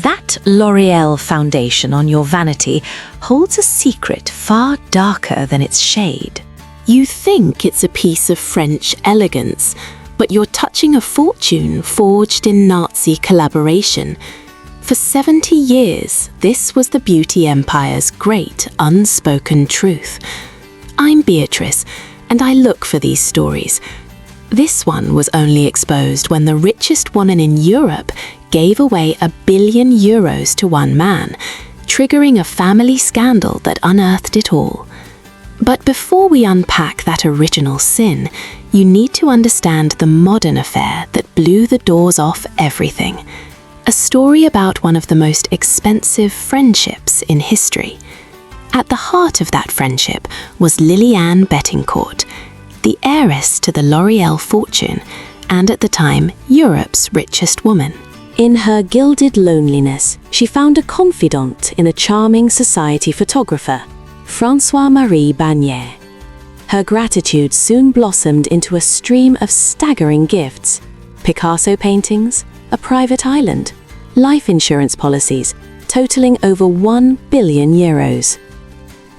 That Loreal foundation on your vanity holds a secret far darker than its shade. You think it's a piece of French elegance, but you're touching a fortune forged in Nazi collaboration. For 70 years, this was the beauty empire's great unspoken truth. I'm Beatrice, and I look for these stories. This one was only exposed when the richest woman in Europe gave away €1 billion to one man, triggering a family scandal that unearthed it all. But before we unpack that original sin, you need to understand the modern affair that blew the doors off everything. A story about one of the most expensive friendships in history. At the heart of that friendship was Eugène Bettencourt, the heiress to the Loreal fortune, and at the time, Europe's richest woman. In her gilded loneliness, she found a confidant in a charming society photographer, François-Marie Banier. Her gratitude soon blossomed into a stream of staggering gifts: Picasso paintings, a private island, life insurance policies totaling over €1 billion.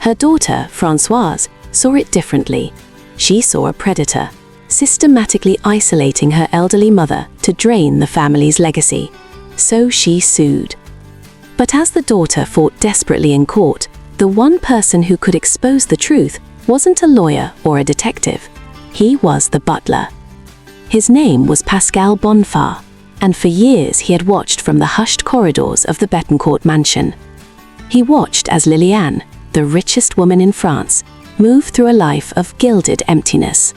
Her daughter, Françoise, saw it differently. She saw a predator, systematically isolating her elderly mother to drain the family's legacy. So she sued. But as the daughter fought desperately in court, the one person who could expose the truth wasn't a lawyer or a detective. He was the butler. His name was Pascal Bonfard, and for years he had watched from the hushed corridors of the Bettencourt mansion. He watched as Liliane, the richest woman in France, moved through a life of gilded emptiness.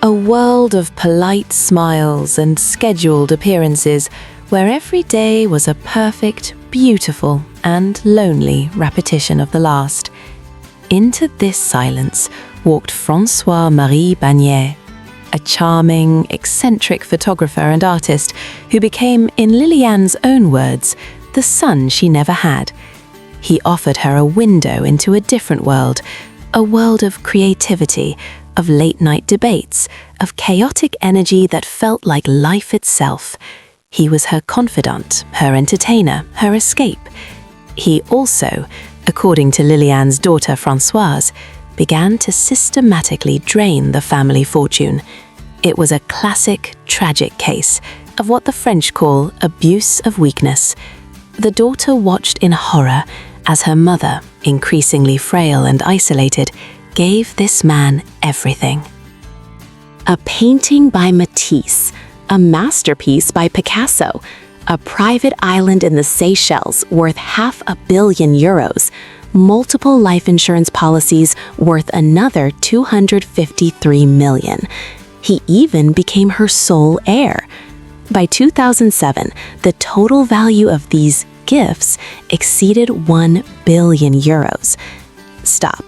A world of polite smiles and scheduled appearances where every day was a perfect, beautiful, and lonely repetition of the last. Into this silence walked François-Marie Banier, a charming, eccentric photographer and artist who became, in Liliane's own words, the son she never had. He offered her a window into a different world, a world of creativity, of late-night debates, of chaotic energy that felt like life itself. He was her confidant, her entertainer, her escape. He also, according to Liliane's daughter Françoise, began to systematically drain the family fortune. It was a classic, tragic case of what the French call abuse of weakness. The daughter watched in horror as her mother, increasingly frail and isolated, gave this man everything. A painting by Matisse, a masterpiece by Picasso, a private island in the Seychelles worth €500 million, multiple life insurance policies worth another $253 million. He even became her sole heir. By 2007, the total value of these gifts exceeded €1 billion. Stop.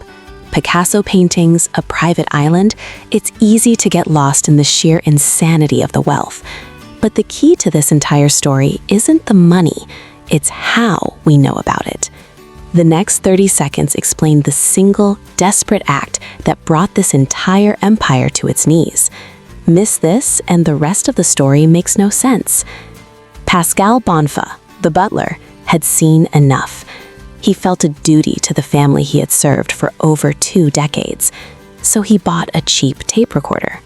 Picasso paintings, a private island, it's easy to get lost in the sheer insanity of the wealth. But the key to this entire story isn't the money, it's how we know about it. The next 30 seconds explain the single, desperate act that brought this entire empire to its knees. Miss this, and the rest of the story makes no sense. Pascal Bonfard, the butler, had seen enough. He felt a duty to the family he had served for over 2 decades, so he bought a cheap tape recorder.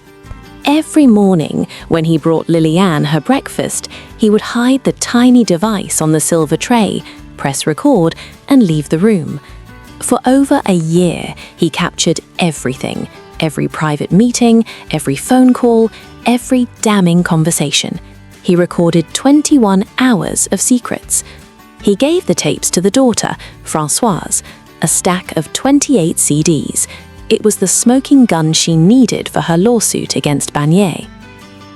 Every morning, when he brought Liliane her breakfast, he would hide the tiny device on the silver tray, press record, and leave the room. For over a year, he captured everything, every private meeting, every phone call, every damning conversation. He recorded 21 hours of secrets. He gave the tapes to the daughter, Françoise, a stack of 28 CDs. It was the smoking gun she needed for her lawsuit against Banier.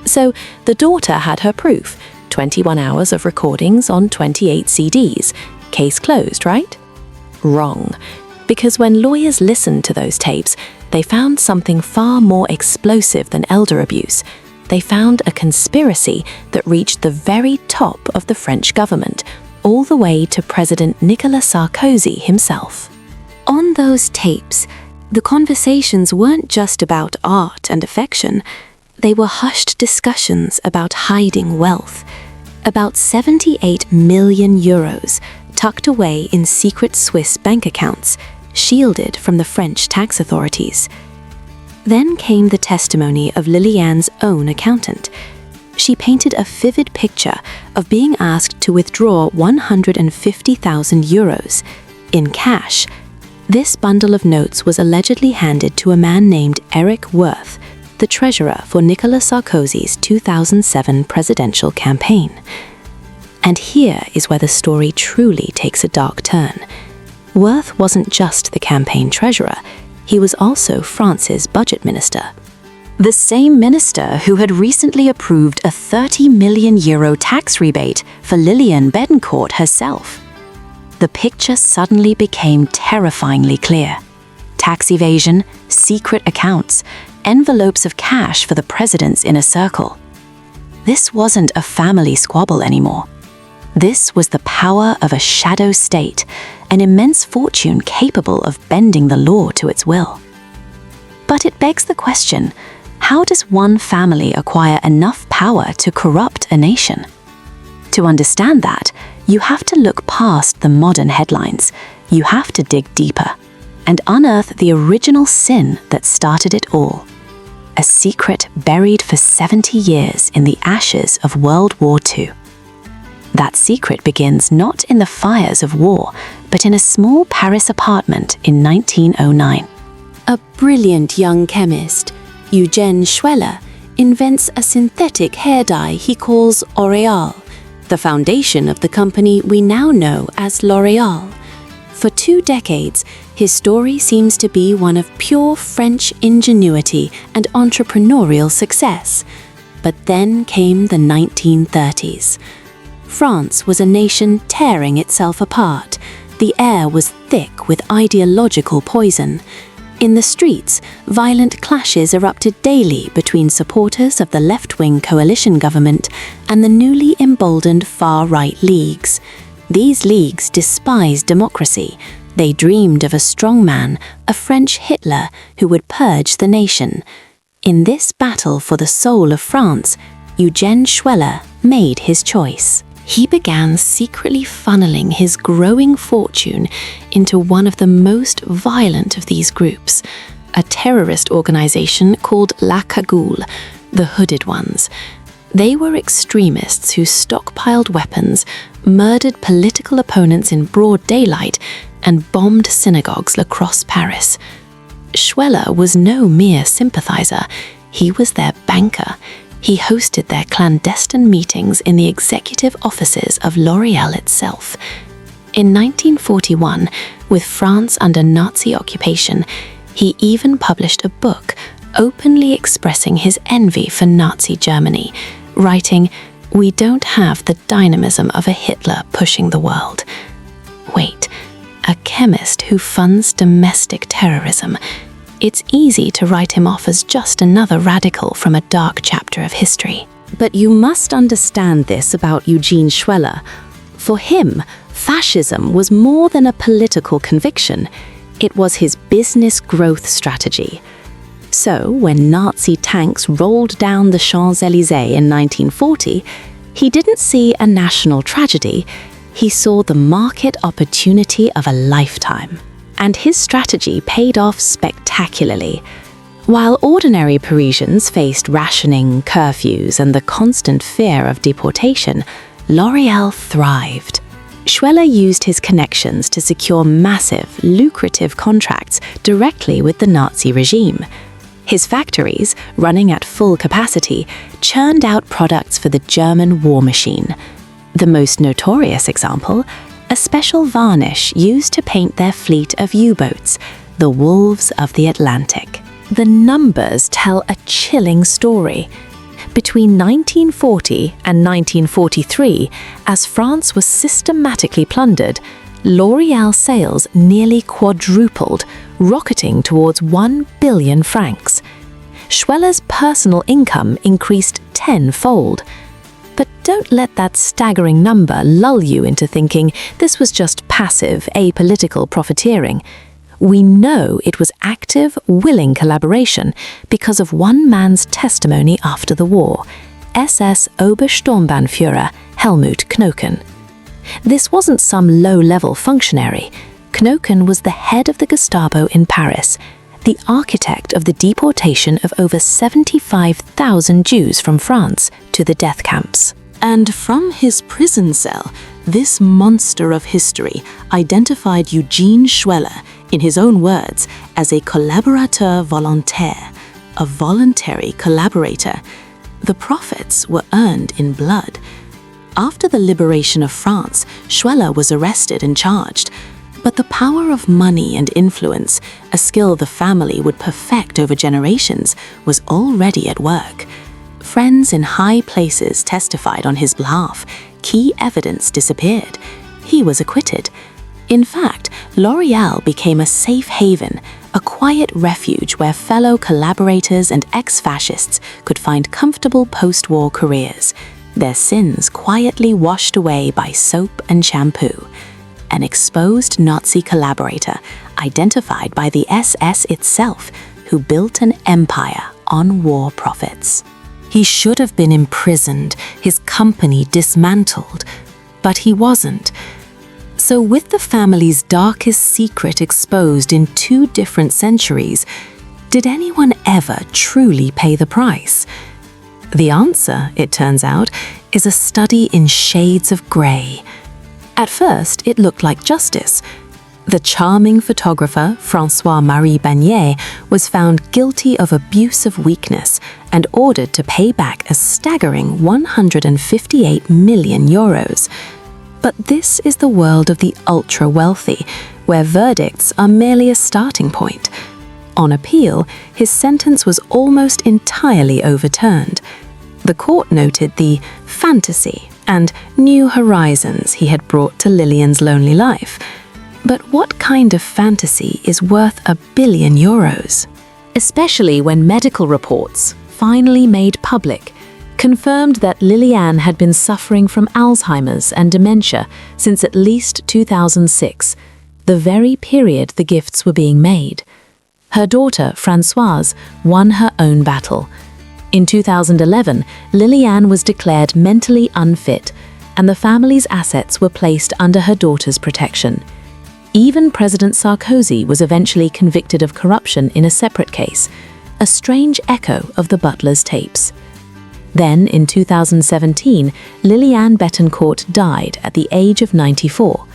So the daughter had her proof, 21 hours of recordings on 28 CDs. Case closed, right? Wrong. Because when lawyers listened to those tapes, they found something far more explosive than elder abuse. They found a conspiracy that reached the very top of the French government, all the way to President Nicolas Sarkozy himself. On those tapes, the conversations weren't just about art and affection. They were hushed discussions about hiding wealth. about 78 million euros, tucked away in secret Swiss bank accounts, shielded from the French tax authorities. Then came the testimony of Liliane's own accountant. She painted a vivid picture of being asked to withdraw 150,000 euros in cash. This bundle of notes was allegedly handed to a man named Eric Wirth, the treasurer for Nicolas Sarkozy's 2007 presidential campaign. And here is where the story truly takes a dark turn. Wirth wasn't just the campaign treasurer, he was also France's budget minister. The same minister who had recently approved a 30 million euro tax rebate for Eugène Bettencourt herself. The picture suddenly became terrifyingly clear. Tax evasion, secret accounts, envelopes of cash for the president's inner circle. This wasn't a family squabble anymore. This was the power of a shadow state, an immense fortune capable of bending the law to its will. But it begs the question, how does one family acquire enough power to corrupt a nation? To understand that, you have to look past the modern headlines. You have to dig deeper and unearth the original sin that started it all. A secret buried for 70 years in the ashes of World War II. That secret begins not in the fires of war, but in a small Paris apartment in 1909. A brilliant young chemist, Eugène Schueller, invents a synthetic hair dye he calls Loreal, the foundation of the company we now know as Loreal. For 2 decades, his story seems to be one of pure French ingenuity and entrepreneurial success. But then came the 1930s. France was a nation tearing itself apart. The air was thick with ideological poison. In the streets, violent clashes erupted daily between supporters of the left-wing coalition government and the newly emboldened far-right leagues. These leagues despised democracy. They dreamed of a strongman, a French Hitler, who would purge the nation. In this battle for the soul of France, Eugène Schueller made his choice. He began secretly funneling his growing fortune into one of the most violent of these groups, a terrorist organization called La Cagoule, the Hooded Ones. They were extremists who stockpiled weapons, murdered political opponents in broad daylight, and bombed synagogues across Paris. Schueller was no mere sympathizer, he was their banker. He hosted their clandestine meetings in the executive offices of Loreal itself. In 1941, with France under Nazi occupation, he even published a book openly expressing his envy for Nazi Germany, writing, "We don't have the dynamism of a Hitler pushing the world." Wait, a chemist who funds domestic terrorism. It's easy to write him off as just another radical from a dark chapter of history. But you must understand this about Eugène Schueller. For him, fascism was more than a political conviction. It was his business growth strategy. So, when Nazi tanks rolled down the Champs-Élysées in 1940, he didn't see a national tragedy. He saw the market opportunity of a lifetime. And his strategy paid off spectacularly. While ordinary Parisians faced rationing, curfews, and the constant fear of deportation, Loreal thrived. Schueller used his connections to secure massive, lucrative contracts directly with the Nazi regime. His factories, running at full capacity, churned out products for the German war machine. The most notorious example, a special varnish used to paint their fleet of U-boats, the Wolves of the Atlantic. The numbers tell a chilling story. Between 1940 and 1943, as France was systematically plundered, Loreal sales nearly quadrupled, rocketing towards 1 billion francs. Schueller's personal income increased tenfold. But don't let that staggering number lull you into thinking this was just passive, apolitical profiteering. We know it was active, willing collaboration because of one man's testimony after the war. SS Obersturmbannführer Helmut Knochen. This wasn't some low-level functionary. Knochen was the head of the Gestapo in Paris, the architect of the deportation of over 75,000 Jews from France to the death camps. And from his prison cell, this monster of history identified Eugène Schueller, in his own words, as a collaborateur volontaire, a voluntary collaborator. The profits were earned in blood. After the liberation of France, Schueller was arrested and charged. But the power of money and influence, a skill the family would perfect over generations, was already at work. Friends in high places testified on his behalf. Key evidence disappeared. He was acquitted. In fact, Loreal became a safe haven, a quiet refuge where fellow collaborators and ex-fascists could find comfortable post-war careers, their sins quietly washed away by soap and shampoo. An exposed Nazi collaborator, identified by the SS itself, who built an empire on war profits. He should have been imprisoned, his company dismantled, but he wasn't. So with the family's darkest secret exposed in 2 different centuries, did anyone ever truly pay the price? The answer, it turns out, is a study in shades of grey. At first, it looked like justice. The charming photographer François-Marie Banier was found guilty of abuse of weakness and ordered to pay back a staggering 158 million euros. But this is the world of the ultra-wealthy, where verdicts are merely a starting point. On appeal, his sentence was almost entirely overturned. The court noted the fantasy and new horizons he had brought to Lillian's lonely life. But what kind of fantasy is worth €1 billion? Especially when medical reports, finally made public, confirmed that Lillian had been suffering from Alzheimer's and dementia since at least 2006, the very period the gifts were being made. Her daughter, Françoise, won her own battle. In 2011, Lillian was declared mentally unfit, and the family's assets were placed under her daughter's protection. Even President Sarkozy was eventually convicted of corruption in a separate case, a strange echo of the Butler's tapes. Then, in 2017, Lillian Bettencourt died at the age of 94.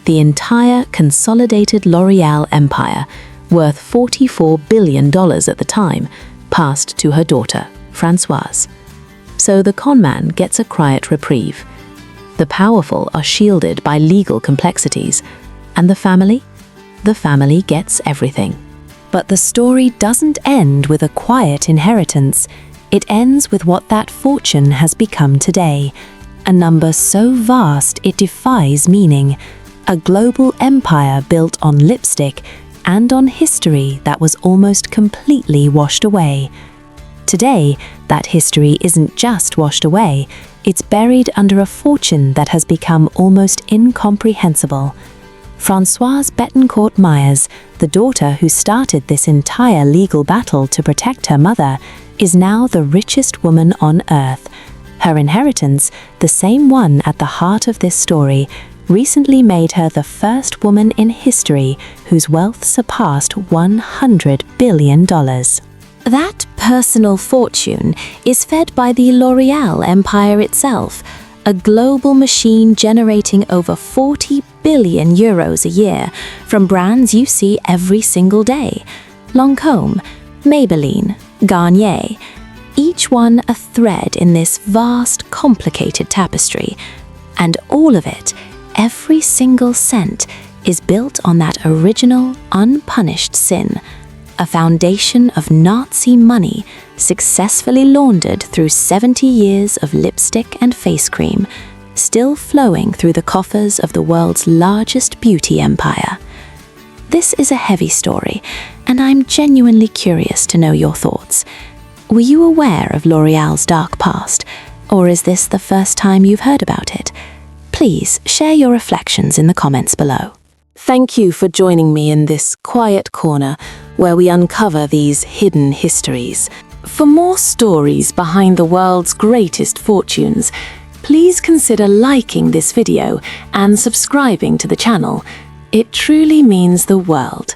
The entire consolidated Loreal empire, worth $44 billion at the time, passed to her daughter, Françoise. So the conman gets a quiet reprieve. The powerful are shielded by legal complexities, and the family? The family gets everything. But the story doesn't end with a quiet inheritance. It ends with what that fortune has become today, a number so vast it defies meaning, a global empire built on lipstick and on history that was almost completely washed away. Today, that history isn't just washed away, it's buried under a fortune that has become almost incomprehensible. Françoise Bettencourt Meyers, the daughter who started this entire legal battle to protect her mother, is now the richest woman on earth. Her inheritance, the same one at the heart of this story, recently made her the first woman in history whose wealth surpassed $100 billion. That personal fortune is fed by the Loreal empire itself, a global machine generating over €40 billion a year from brands you see every single day. Lancôme, Maybelline, Garnier, each one a thread in this vast, complicated tapestry. And all of it, every single cent, is built on that original, unpunished sin, a foundation of Nazi money successfully laundered through 70 years of lipstick and face cream, still flowing through the coffers of the world's largest beauty empire. This is a heavy story, and I'm genuinely curious to know your thoughts. Were you aware of Loreal's dark past, or is this the first time you've heard about it? Please share your reflections in the comments below. Thank you for joining me in this quiet corner where we uncover these hidden histories. For more stories behind the world's greatest fortunes, please consider liking this video and subscribing to the channel. It truly means the world.